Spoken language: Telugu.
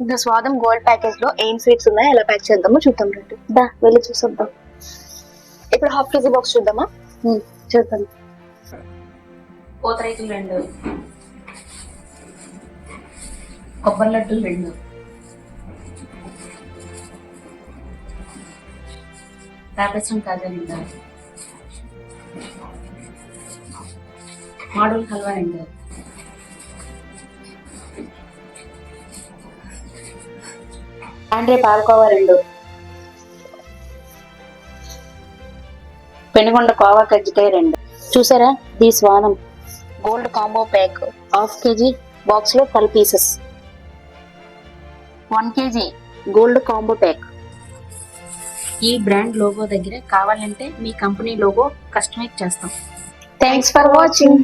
ఇంకా స్వాదం గోల్డ్ ప్యాకేజ్ లో ఏం స్వీట్స్ ఉన్నాయో ఎలా ప్యాక్ చేద్దామో చూద్దాం రండి. దా వెళ్ళి చూసొద్దాం. ఇప్పుడు హాఫ్ కేజీ బాక్స్ చూద్దామా? చూద్దాం. పూతరేకులు 2, కొబ్బరి లడ్డూలు 2, తాపేశ్వరం కాజా 2, మాడూల్ హల్వా 2, ఆండ్రే పాలకోవా 2, పెనుగొండ కోవా కజ్జికాయ 2. చూసారా ఈ స్వాదం gold combo pack half KG box లో 12 pieces. 1 KG gold combo pack. ఈ బ్రాండ్ లోగో దగ్గర కావాలంటే మీ కంపెనీ లోగో కస్టమైజ్ చేస్తాం. Thanks for watching.